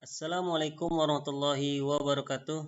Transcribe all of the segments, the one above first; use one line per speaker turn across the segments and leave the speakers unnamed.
Assalamualaikum warahmatullahi wabarakatuh.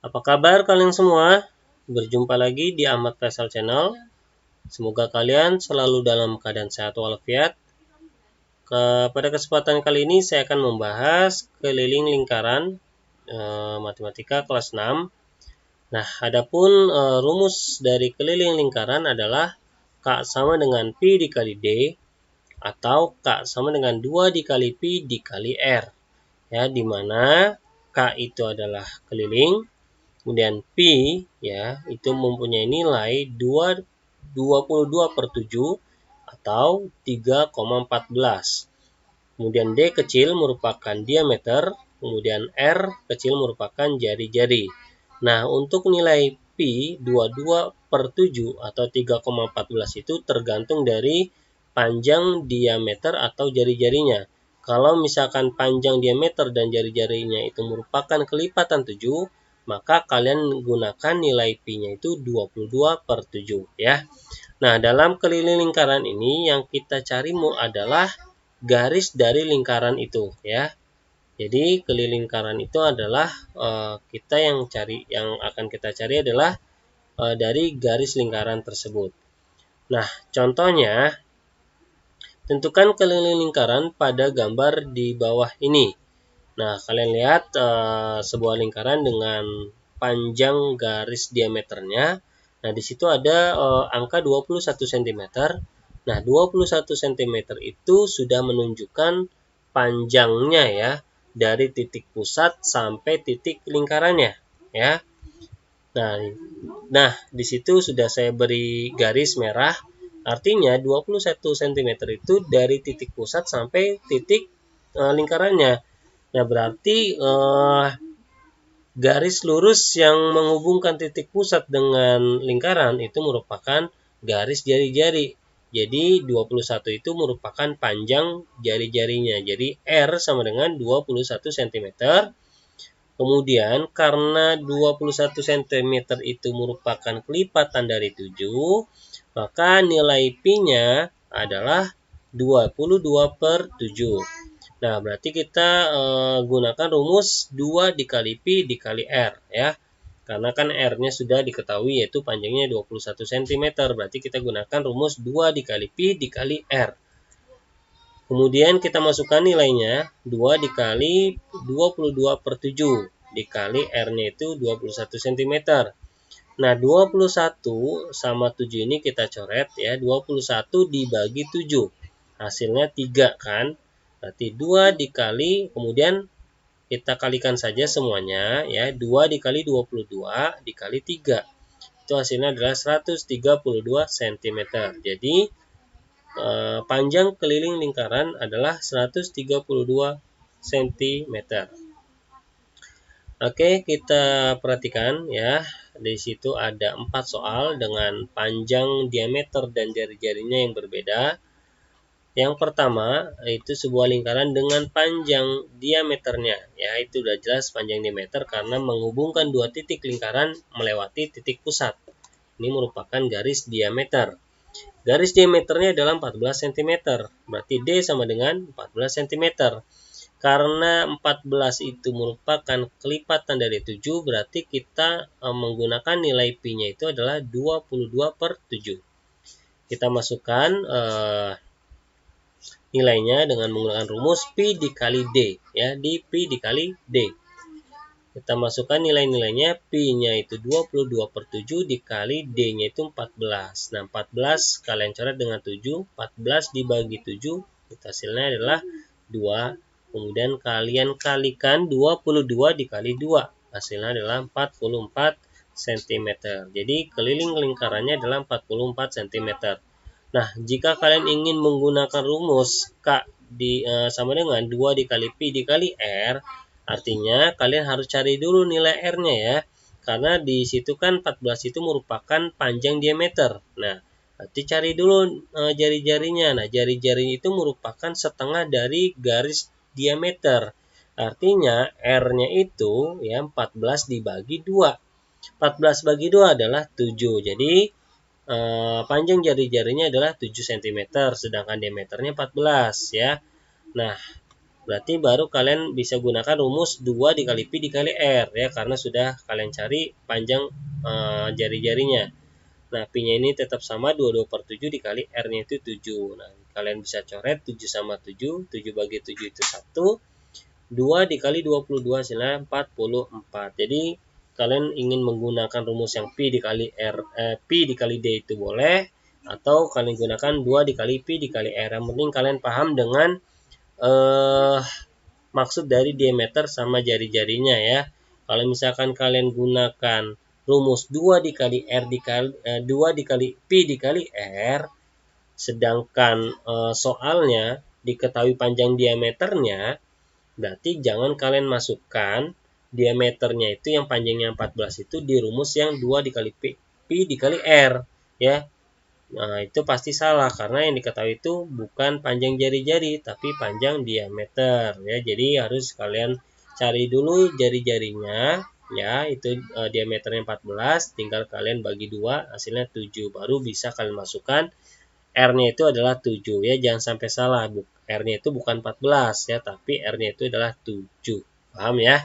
Apa kabar kalian semua? Berjumpa lagi di Ahmad Faisal Channel. Semoga kalian selalu dalam keadaan sehat walafiat. Pada kesempatan kali ini saya akan membahas keliling lingkaran matematika kelas 6. Nah, adapun rumus dari keliling lingkaran adalah K sama dengan Pi dikali D atau K sama dengan 2 dikali Pi dikali R. Ya, di mana K itu adalah keliling, kemudian Pi ya itu mempunyai nilai 22/7 atau 3,14. Kemudian D kecil merupakan diameter, kemudian R kecil merupakan jari-jari. Nah, untuk nilai Pi 22/7 atau 3,14 itu tergantung dari panjang diameter atau jari-jarinya. Kalau misalkan panjang diameter dan jari-jarinya itu merupakan kelipatan 7, maka kalian gunakan nilai Pi-nya itu 22/7 ya. Nah, dalam keliling lingkaran ini yang kita cari adalah garis dari lingkaran itu ya. Jadi keliling lingkaran itu adalah yang akan kita cari adalah dari garis lingkaran tersebut. Nah, contohnya tentukan keliling lingkaran pada gambar di bawah ini. Nah, kalian lihat sebuah lingkaran dengan panjang garis diameternya. Nah, di situ ada angka 21 cm. Nah, 21 cm itu sudah menunjukkan panjangnya ya, dari titik pusat sampai titik lingkarannya ya. Nah, di situ sudah saya beri garis merah. Artinya 21 cm itu dari titik pusat sampai titik lingkarannya. Nah, berarti garis lurus yang menghubungkan titik pusat dengan lingkaran itu merupakan garis jari-jari. Jadi 21 itu merupakan panjang jari-jarinya. Jadi R sama dengan 21 cm. Kemudian karena 21 cm itu merupakan kelipatan dari 7, maka nilai Pi-nya adalah 22/7. Nah, berarti kita gunakan rumus 2 dikali Pi dikali R ya. Karena kan R-nya sudah diketahui yaitu panjangnya 21 cm. Berarti kita gunakan rumus 2 dikali Pi dikali R. Kemudian kita masukkan nilainya 2 dikali 22/7 dikali R-nya itu 21 cm. Nah, 21 sama 7 ini kita coret ya. 21 dibagi 7. Hasilnya 3 kan. Berarti 2 dikali, kemudian kita kalikan saja semuanya ya. 2 dikali 22 dikali 3. Itu hasilnya adalah 132 cm. Jadi panjang keliling lingkaran adalah 132 cm. Oke, kita perhatikan ya. Di situ ada 4 soal dengan panjang diameter dan jari-jarinya yang berbeda. Yang pertama, itu sebuah lingkaran dengan panjang diameternya. Ya, itu sudah jelas panjang diameter karena menghubungkan dua titik lingkaran melewati titik pusat. Ini merupakan garis diameter. Garis diameternya adalah 14 cm. Berarti D sama dengan 14 cm. Karena 14 itu merupakan kelipatan dari 7, berarti kita menggunakan nilai Pi-nya itu adalah 22/7. Kita masukkan nilainya dengan menggunakan rumus Pi dikali D ya, di Pi dikali D. Kita masukkan nilai-nilainya, Pi-nya itu 22/7 dikali D-nya itu 14. Nah, 14 kalian coret dengan 7, 14 dibagi 7, hasilnya adalah 2. Kemudian kalian kalikan 22 dikali 2, hasilnya adalah 44 cm. Jadi keliling lingkarannya adalah 44 cm. Nah, jika kalian ingin menggunakan rumus K sama dengan 2 dikali Pi dikali R, artinya kalian harus cari dulu nilai R-nya ya. Karena di situ kan 14 itu merupakan panjang diameter. Nah, berarti cari dulu jari-jarinya. Nah, jari-jari itu merupakan setengah dari garis diameter. Artinya R-nya itu ya 14 dibagi 2. 14 bagi 2 adalah 7. Jadi panjang jari-jarinya adalah 7 cm, sedangkan diameternya 14 ya. Nah, berarti baru kalian bisa gunakan rumus 2 dikali pi dikali R ya, karena sudah kalian cari panjang jari-jarinya. Nah, pi-nya ini tetap sama 22/7 dikali R-nya itu 7. Nah, kalian bisa coret 7 sama 7, 7 bagi 7 itu 1. 2 dikali 22 hasilnya 44. Jadi kalian ingin menggunakan rumus yang pi dikali pi dikali d itu boleh, atau kalian gunakan 2 dikali pi dikali R. Yang penting kalian paham dengan maksud dari diameter sama jari-jarinya ya. Kalau misalkan kalian gunakan rumus 2 dikali R dikali 2 dikali pi dikali R, sedangkan soalnya diketahui panjang diameternya, berarti jangan kalian masukkan diameternya itu yang panjangnya 14 itu di rumus yang 2 dikali pi dikali R ya. Nah, itu pasti salah karena yang diketahui itu bukan panjang jari-jari tapi panjang diameter ya. Jadi harus kalian cari dulu jari-jarinya ya, itu diameternya 14, tinggal kalian bagi 2 hasilnya 7, baru bisa kalian masukkan R-nya itu adalah 7 ya. Jangan sampai salah, R-nya itu bukan 14 ya, tapi R-nya itu adalah 7. Paham ya?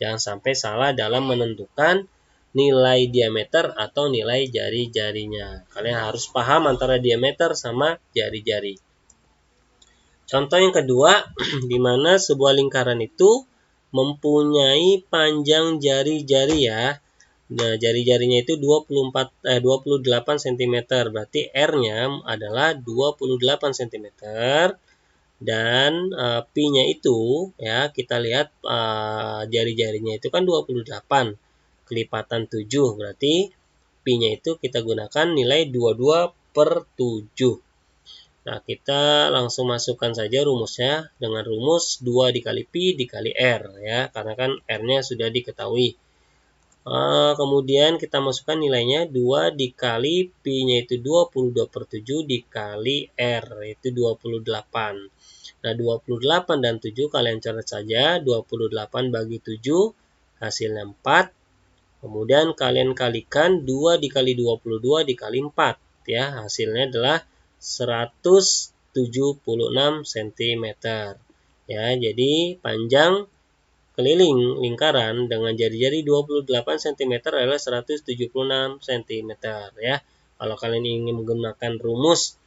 Jangan sampai salah dalam menentukan nilai diameter atau nilai jari-jarinya. Kalian harus paham antara diameter sama jari-jari. Contoh yang kedua, di mana sebuah lingkaran itu mempunyai panjang jari-jari ya. Nah, jari-jarinya itu 28 cm. Berarti R-nya adalah 28 cm. Dan pi-nya itu ya, kita lihat jari-jarinya itu kan 28 kelipatan 7. Berarti pi-nya itu kita gunakan nilai 22/7. Nah, kita langsung masukkan saja rumusnya dengan rumus 2 dikali pi dikali R ya, karena kan R-nya sudah diketahui. Kemudian kita masukkan nilainya 2 dikali pi-nya itu 22/7 dikali R, yaitu 28. Nah, 28 dan 7 kalian coret saja, 28 bagi 7 hasilnya 4. Kemudian kalian kalikan 2 dikali 22 dikali 4 ya, hasilnya adalah 176 cm. Ya, jadi panjang keliling lingkaran dengan jari-jari 28 cm adalah 176 cm ya. Kalau kalian ingin menggunakan rumus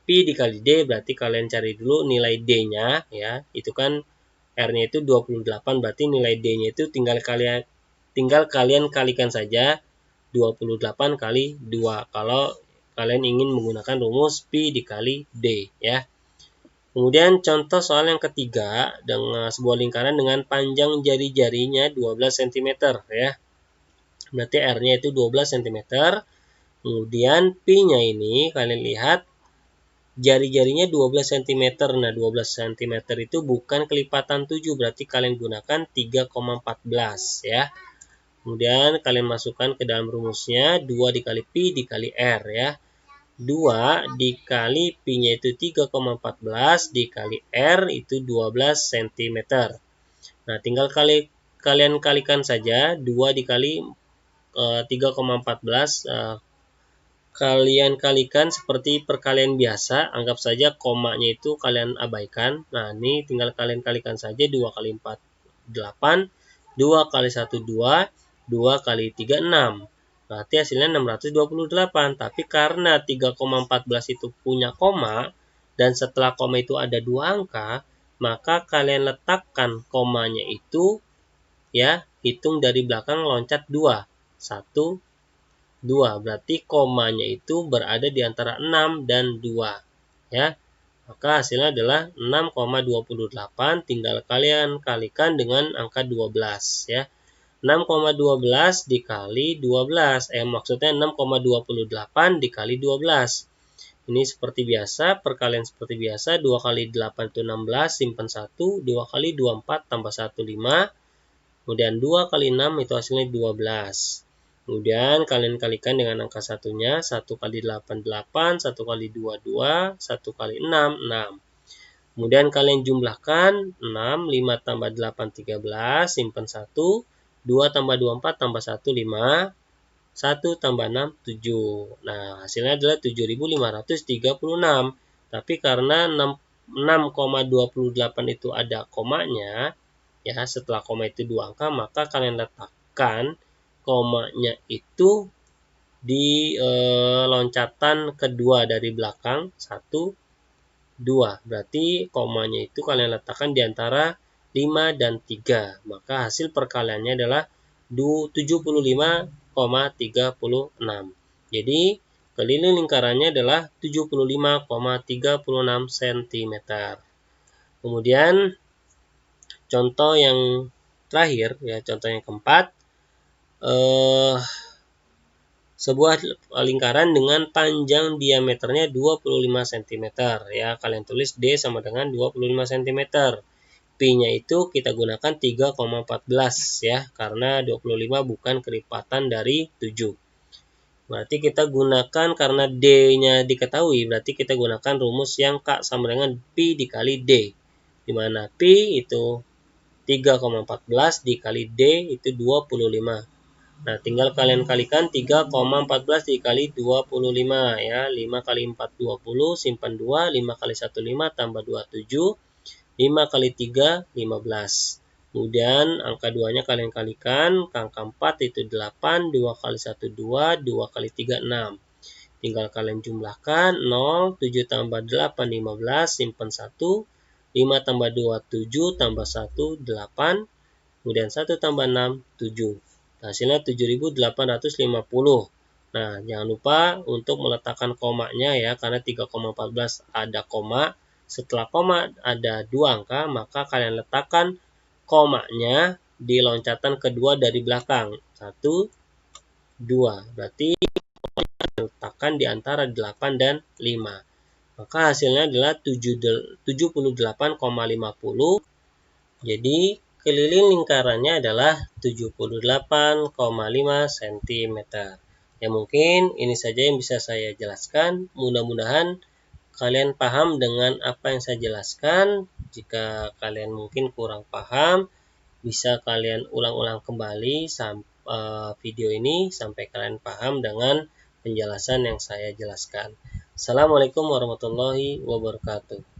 pi dikali d, berarti kalian cari dulu nilai d-nya ya. Itu kan R-nya itu 28, berarti nilai d-nya itu tinggal kalian kalikan saja 28 kali 2 kalau kalian ingin menggunakan rumus pi dikali d ya. Kemudian contoh soal yang ketiga, dengan sebuah lingkaran dengan panjang jari-jarinya 12 cm ya. Berarti R-nya itu 12 cm. Kemudian pi-nya ini kalian lihat jari-jarinya 12 cm. Nah, 12 cm itu bukan kelipatan 7, berarti kalian gunakan 3,14 ya. Kemudian kalian masukkan ke dalam rumusnya 2 dikali pi dikali R ya. 2 dikali pi-nya itu 3,14 dikali R itu 12 cm. Nah, tinggal kalian kalikan saja 2 dikali 3,14, kalian kalikan seperti perkalian biasa, anggap saja komanya itu kalian abaikan. Nah, ini tinggal kalian kalikan saja 2 kali 4 8, 2 kali 1 2, 2 kali 3 6. Berarti hasilnya 628. Tapi karena 3,14 itu punya koma, dan setelah koma itu ada 2 angka, maka kalian letakkan komanya itu, ya, hitung dari belakang loncat 2. 1, 2. Berarti komanya itu berada di antara 6 dan 2. Ya, maka hasilnya adalah 6,28. Tinggal kalian kalikan dengan angka 12. Ya. 6,12 dikali 12. Maksudnya 6,28 dikali 12. Ini seperti biasa, perkalian seperti biasa. 2 kali 8 itu 16, simpan 1. 2 kali 24 tambah 1, 5. Kemudian 2 kali 6 itu hasilnya 12. Kemudian kalian kalikan dengan angka satunya. 1 kali 8, 8. 1 kali 2, 2. 1 kali 6, 6. Kemudian kalian jumlahkan 6, 5 tambah 8, 13, simpan 1, 2 tambah 2, 4, tambah 1, 5, 1 tambah 6, 7. Nah, hasilnya adalah 7.536. Tapi karena 6,28 itu ada komanya, ya setelah koma itu 2 angka, maka kalian letakkan komanya itu di loncatan kedua dari belakang, 1, 2. Berarti komanya itu kalian letakkan di antara 5 dan 3. Maka hasil perkaliannya adalah 75,36. Jadi keliling lingkarannya adalah 75,36 cm. Kemudian contoh yang terakhir, ya contoh yang keempat, sebuah lingkaran dengan panjang diameternya 25 cm. Ya, kalian tulis D sama dengan 25 cm. Pi-nya itu kita gunakan 3,14 ya, karena 25 bukan keripatan dari 7. Berarti kita gunakan, karena D-nya diketahui, berarti kita gunakan rumus yang K sama dengan Pi dikali D. Dimana Pi itu 3,14 dikali D itu 25. Nah, tinggal kalian kalikan 3,14 dikali 25 ya. 5 kali 4 20, simpan 2, 5 kali 1 5 tambah 2 7, 5 kali 3 15. Kemudian angka 2-nya kalian kalikan, angka 4 itu 8, 2 kali 1 2, 2 kali 3 6. Tinggal kalian jumlahkan 0, 7 tambah 8 15, simpan 1, 5 tambah 2 7, tambah 1 8, kemudian 1 tambah 6 7. Hasilnya 7.850. Nah, jangan lupa untuk meletakkan komanya ya, karena 3,14 ada koma. Setelah koma ada 2 angka, maka kalian letakkan komanya di loncatan kedua dari belakang. 1, 2. Berarti letakkan di antara 8 dan 5. Maka hasilnya adalah 78,50. Jadi keliling lingkarannya adalah 78,5 cm. Ya, mungkin ini saja yang bisa saya jelaskan. Mudah-mudahan kalian paham dengan apa yang saya jelaskan. Jika kalian mungkin kurang paham, bisa kalian ulang-ulang kembali video ini sampai kalian paham dengan penjelasan yang saya jelaskan. Assalamualaikum warahmatullahi wabarakatuh.